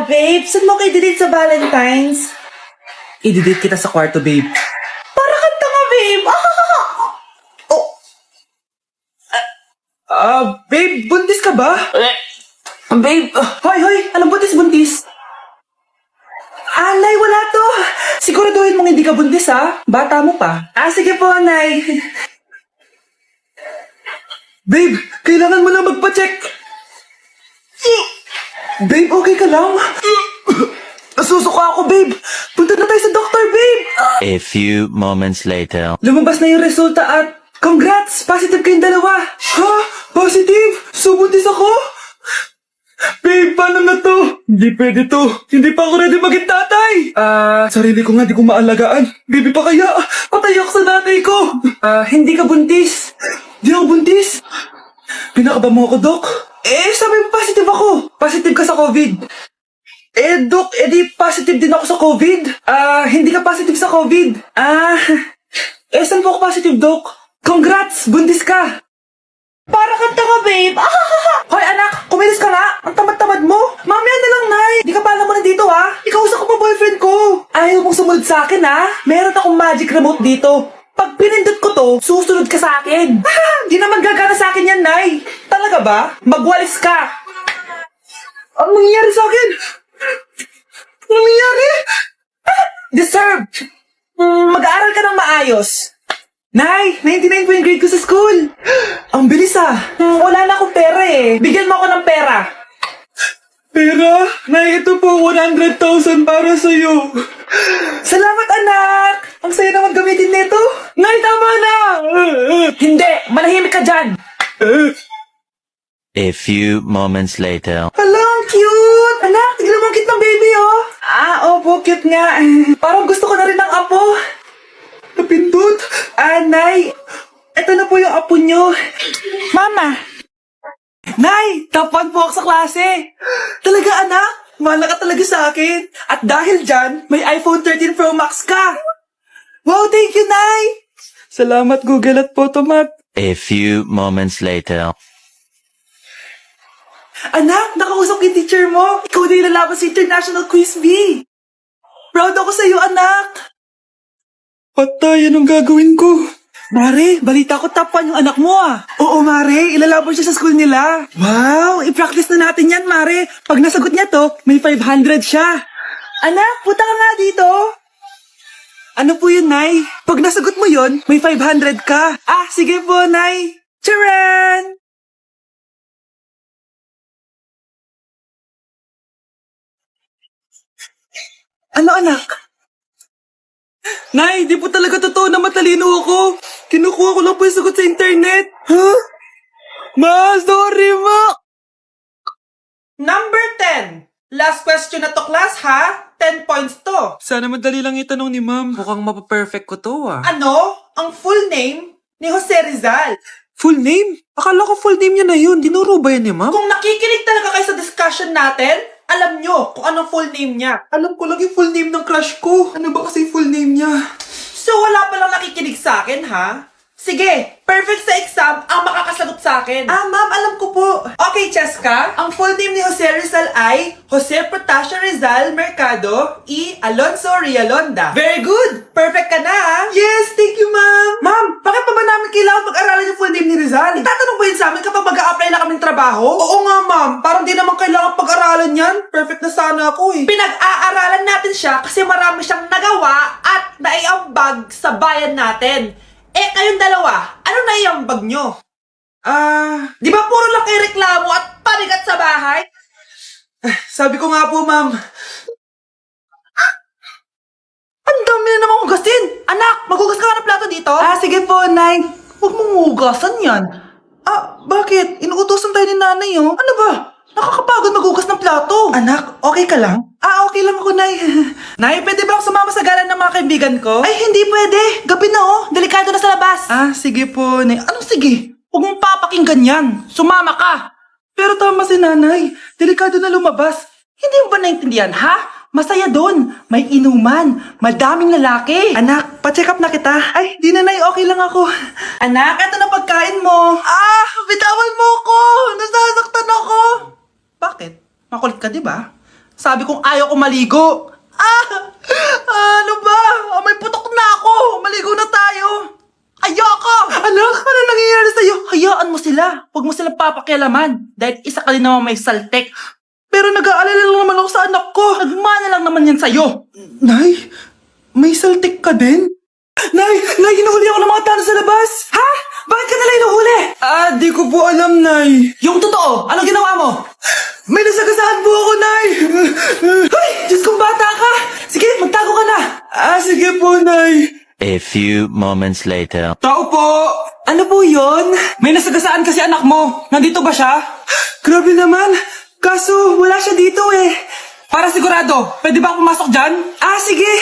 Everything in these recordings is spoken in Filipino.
babe, saan mo kayo delete sa Valentine's? I-delete kita sa kwarto, babe. Para kang tanga, babe! Babe, buntis ka ba? Babe, Hoy, anong buntis? Nay, wala to. Siguraduhin mong hindi ka buntis, ha? Bata mo pa. Sige po, Nay. Babe, kailangan mo na magpa-check. Babe, okay ka lang? Nasusuka ako, babe. Punta na tayo sa doktor, babe. A few moments later. Lumabas na yung resulta at congrats! Positive kayong dalawa. Ha? Positive? So buntis ako? Babe, paano na to? Hindi pwede to. Hindi pa ako ready maging tatay. Sarili ko nga di ko maalagaan. Baby pa kaya? Patay ako sa nanay ko. Hindi ka buntis. Di ako buntis. Pinakaba mo ako, Dok. Sabi mo positive ako. Positive ka sa COVID. Dok, di positive din ako sa COVID. Hindi ka positive sa COVID. Saan po ako positive, Dok? Congrats! Buntis ka! Para kang tanga, babe. Hoy, anak! Kumilis ka nga! Ang tamad-tamad mo! Mamaya na lang, Nay! Di ka pa alam mo na dito, ha? Ikausap ko pa boyfriend ko! Ayaw mong sumunod sa akin, ha? Meron akong magic remote dito. Pag pinindot ko to, susunod ka sa akin. Di naman gagana sa akin yan, Nay. Talaga ba? Magwalis ka! Ano nangyayari sa akin? Ano nangyayari? Deserve! Mag-aaral ka ng maayos. Nay, 99 po yung grade ko sa school. Ang bilis wala na akong pera eh. Bigyan mo ako ng pera. Pera? Nay, ito po 100,000 para sa'yo. Salamat, anak. Ang saya naman gamitin nito. Nay, tama na. Hindi, manahimik ka dyan. A few moments later. Hala, ang cute. Anak, tignan mo ang cute ng baby, oh. Opo, cute nga. Parang gusto ko na rin ng apo. Napindot? Nay, eto na po yung apo nyo. Mama. Nay, top 1 po ako sa klase. Talaga, anak? Mahal ka talaga sa akin. At dahil dyan, may iPhone 13 Pro Max ka. Wow, thank you, Nay. Salamat, Google at Photomat. A few moments later. Anak, nakausap yung teacher mo. Ikaw na yung lalaban sa International Quiz Bee. Proud ako sa'yo, anak. Patay, anong gagawin ko? Mare, balita ko top 1 yung anak mo Oo, Mare, ilalaban siya sa school nila. Wow, i-practice na natin yan, Mare. Pag nasagot niya to, may 500 siya. Anak, punta ka nga dito. Ano po yun, Nay? Pag nasagot mo yun, may 500 ka. Sige po, Nay. Charan! Ano, anak? Nay, di po talaga totoo na matalino ako. Kinukuha ko lang po yung sagot sa internet. Ma, sorry, ma. Number 10. Last question na to, class, ha? 10 points to. Sana madali lang itanong ni ma'am. Mukhang mapaperfect ko to, Ano? Ang full name ni Jose Rizal. Full name? Akala ko full name niya na yun. Dinuro ba yan ni ma'am? Kung nakikinig talaga kayo sa discussion natin, alam nyo kung anong full name niya. Alam ko lang yung full name ng crush ko. Ano ba kasi full name niya? So wala palang nakikinig sa akin, ha? Sige, perfect sa exam ang makakasagot sa akin. Ma'am, alam ko po. Okay, Cheska, ang full name ni Jose Rizal ay Jose Protasio Rizal Mercado y Alonso Rialonda. Very good! Perfect ka na, ha? Yes, thank you, ma'am. Ma'am, bakit pa ba namin kailangan pag-aralan yung full name ni Rizal? Itatanong ba yun sa amin kapag mag-a-apply na kaming trabaho? Oo nga, ma'am. Parang di naman kailangan pag-aralan yan. Perfect na sana ako eh. Pinag-aaralan natin siya kasi marami siyang nagawa at naiambag sa bayan natin. Kayong dalawa, ano naiambag nyo? Di ba puro lang kayo reklamo at panigat sa bahay? Sabi ko nga po, ma'am. Ang dami na naman hugasin! Anak, maghugas ka nga ng plato dito? Sige po, Nay. Huwag mong hugasan yan. Bakit? Inuutosan tayo ni nanay, oh. Ano ba? Nakakapagod maghugas ng plato. Anak, okay ka lang? Okay lang ako, Nay. Nay, pwede ba akong sumama sa galan ng mga kaibigan ko? Ay, hindi pwede. Gabi na, oh. Delikado na sa labas. Sige po, Nay. Anong sige? Huwag mong papakinggan yan. Sumama ka. Pero tama si nanay. Delikado na lumabas. Hindi mo ba naintindihan, ha? Masaya doon. May inuman. Madaming lalaki. Anak, pa-check up na kita. Ay, di nanay, okay lang ako. Anak, ito na pagkain mo. Bitawan mo ako. Nasasaktan ako. Bakit? Makulit ka, di ba? Sabi kong ayaw ko maligo. Ano ba? May putok na ako. Maligo na tayo. Ayoko! Anak, ano nangyayari sa'yo? Hayaan mo sila. Huwag mo silang papakialaman. Dahil isa ka din naman may saltek. Pero nag-aalala lang naman ako sa anak ko. Nagmana lang naman yan sa'yo. Nay, may saltik ka din? Nay, hinuhuli ako ng mga tao sa labas. Ha? Bakit ka nila hinuhuli? Di ko po alam, Nay. Yung totoo, anong ginawa mo? May nasagasaan po ako, Nay. Hoy, Diyos kong bata ka. Sige, magtago ka na. Sige po, Nay. A few moments later. Tao po! Ano po yun? May nasagasaan kasi anak mo. Nandito ba siya? Grabe naman. Kaso, wala siya dito eh. Para sigurado, pwede ba ako pumasok dyan? Sige.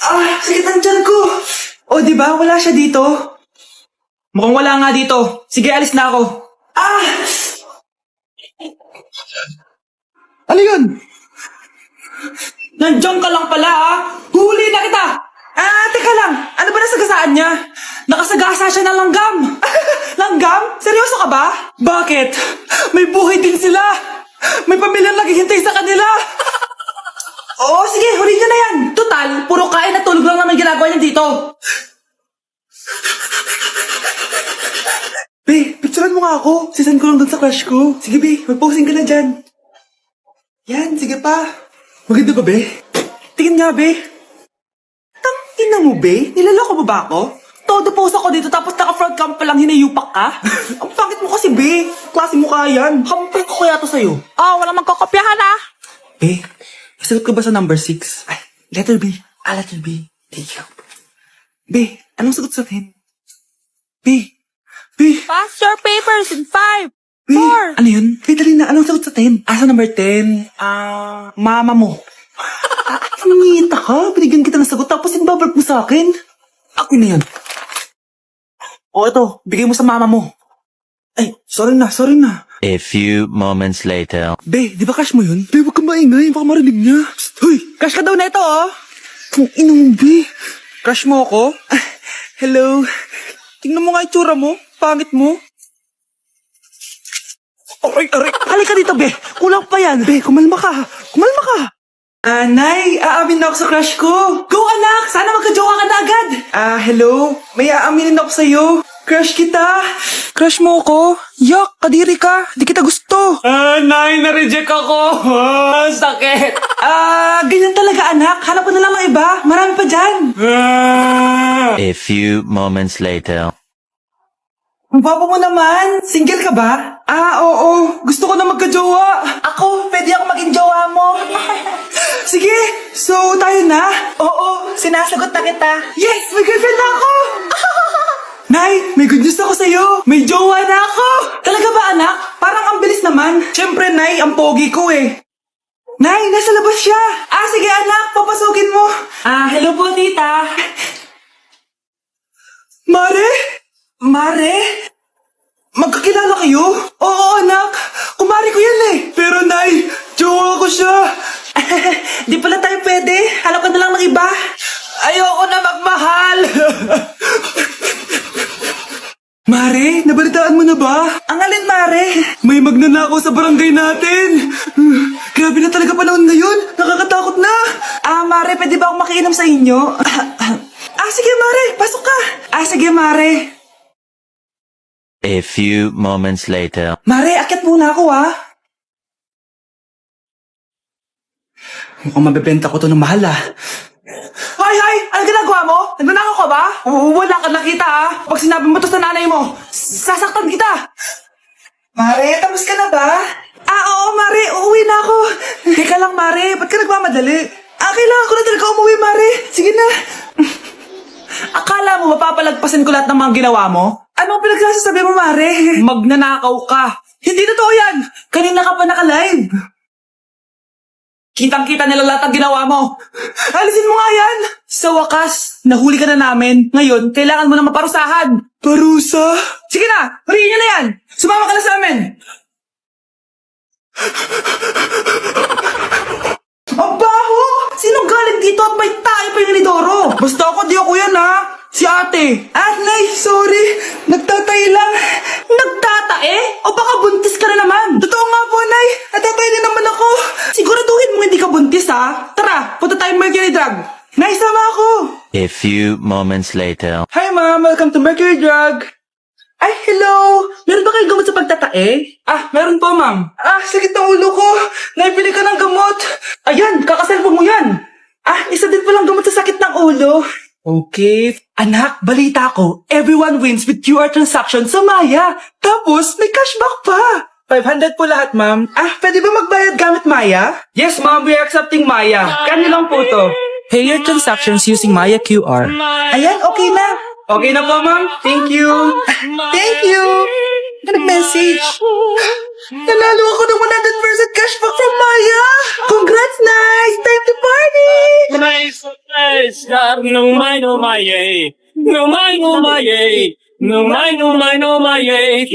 Sakit ang tiyan ko. O, diba? Wala siya dito. Mukhang wala nga dito. Sige, alis na ako. Ano yun? Nandiyan ka lang pala, ha? Huli na kita! Teka lang. Ano ba nasagasaan niya? Nakasagasa siya ng langgam. Langgam? Seryoso ka ba? Bakit? May buhay din sila. May pamilyang naghihintay sa kanila. Oo, sige. Huli niya na yan. Total, puro kain at tulog lang naman ginagawa niya dito. Be, picturean mo nga ako. Sisend ko lang dun sa crush ko. Sige, Be. Mag-posing ka na dyan. Yan, sige pa. Maganda ba, Be? Tingin nga, Be. Tangina mo, Be? Nilaloko mo ba ako? Todo post ako dito tapos naka-front cam pa lang hinayupak ka? Ang pangit mo kasi, Be. Klase mo ka yan. Hampir ko kaya to sa'yo. Walang magkokopyahan Be, nasagot ka ba sa number 6? Ay, letter B. Letter B. Thank you. Be, anong sagot sa 10? B. Pass your papers in 5. Be, ano yun? Be, dali na. Anong sagot sa 10? Sa number 10? Mama mo. Nangita ka? Binigyan kita ng sagot tapos inbabalik mo sa akin? Ako na yan. O, ito. Bigay mo sa mama mo. Ay, sorry na. A few moments later. Be, di ba crush mo yun? Be, huwag kang maingay. Baka marinig niya. Psst, hoy! Crush ka daw na ito, oh. Kung ina mo, Be. Crush mo ako? Hello. Tingnan mo nga itsura mo. Pangit mo. Aray. Halika dito, Be. Kulang pa yan. Be, kumalma ka. Nay, aamin na ako sa crush ko. Go, anak! Sana magka-jowa ka na agad. Hello? May aaminin ako sa'yo. Crush kita. Crush mo ako? Yak, kadiri ka. Di kita gusto. Nay, na-reject ako. Sakit. Ganyan talaga, anak. Hanap ko na lang ng iba. Marami pa dyan. A few moments later. Ang papa mo naman. Single ka ba? Oo. Gusto ko na magka-jowa. Ako, pwede ako maging jowa mo. Sige, so tayo na? Oo, sinasagot na kita. Yes, may girlfriend na ako! Nay, may good news ako sa'yo. May jowa na ako! Talaga ba, anak? Parang ang bilis naman. Siyempre, Nay, ang pogi ko eh. Nay, nasa labas siya. Sige anak, papasukin mo. Hello po, tita. Mare? Magkakilala kayo? Oo, anak. Kumari ko yan eh. Pero, Nay, jowa ko siya. Di pala tayo pwede. Hanap ka na lang ng iba. Ayoko na magmahal. Mare, nabalitaan mo na ba? Ang alin, Mare? May magnanakaw sa barangay natin. Grabe na talaga panahon ngayon. Nakakatakot na. Mare, pwede ba akong makiinom sa inyo? Sige, Mare. Pasok ka. Sige, Mare. A few moments later. Mare, akyat muna ako, Mukhang mabibenta ko to ng mahal, Hoy! Ano ginagawa mo? Nagnanakaw ka ba? Wala ka nakita, Pag sinabi mo to sa nanay mo, sasaktan kita! Mare, tapos ka na ba? Oo, Mare. Uuwi na ako. Teka lang, Mare. Ba't ka nagmamadali? Kailangan ko na talaga umuwi, Mare. Sige na. Akala mo mapapalagpasin ko lahat ng mga ginawa mo? Anong pinagsasabi mo, Mare? Magnanakaw ka. Hindi totoo yan. Kanina ka pa naka-live. Kitang-kita nila lahat ang ginawa mo. Alisin mo nga yan. Sa wakas, nahuli ka na namin. Ngayon, kailangan mo na maparusahan. Parusa? Sige na, huriin niyo na yan. Sumama ka na sa amin. Ang baho! Sinong galing dito at may tayo pa yung inidoro? Basta ako, di ako yan ha. Si ate. Ah, Nay, sorry. Nagtatay lang. Nagtatae? O baka buntis ka na naman? Totoo nga po, Nay. Natatay din naman ako. Siguraduhin mo hindi ka buntis ha. Tara, punta tayo Mercury Drug. Nay, sama ako. A few moments later. Hi, Ma'am. Welcome to Mercury Drug. Ay, hello! Meron ba kayong gamot sa pagtatae? Ah, meron po, ma'am. Ah, sakit ng ulo ko. Naibili ka ng gamot. Ayan, kakasalpog mo yan. Ah, isa din palang gamot sa sakit ng ulo. Okay. Anak, balita ko, everyone wins with QR transaction sa Maya. Tapos, may cashback pa. 500 po lahat, ma'am. Ah, pwede ba magbayad gamit Maya? Yes, ma'am. We are accepting Maya. Kanya lang po to. Pay your transactions using Maya QR. Ayan, okay na. Okay na po, ma'am. Thank you. Thank you. Nag-message. Nanalo ako ng 100% cashback from Maya. Congrats, nice. Time to party. Nice, nice. No my, no my, yay. No my, no my, yay. No my, no my, no my, yay.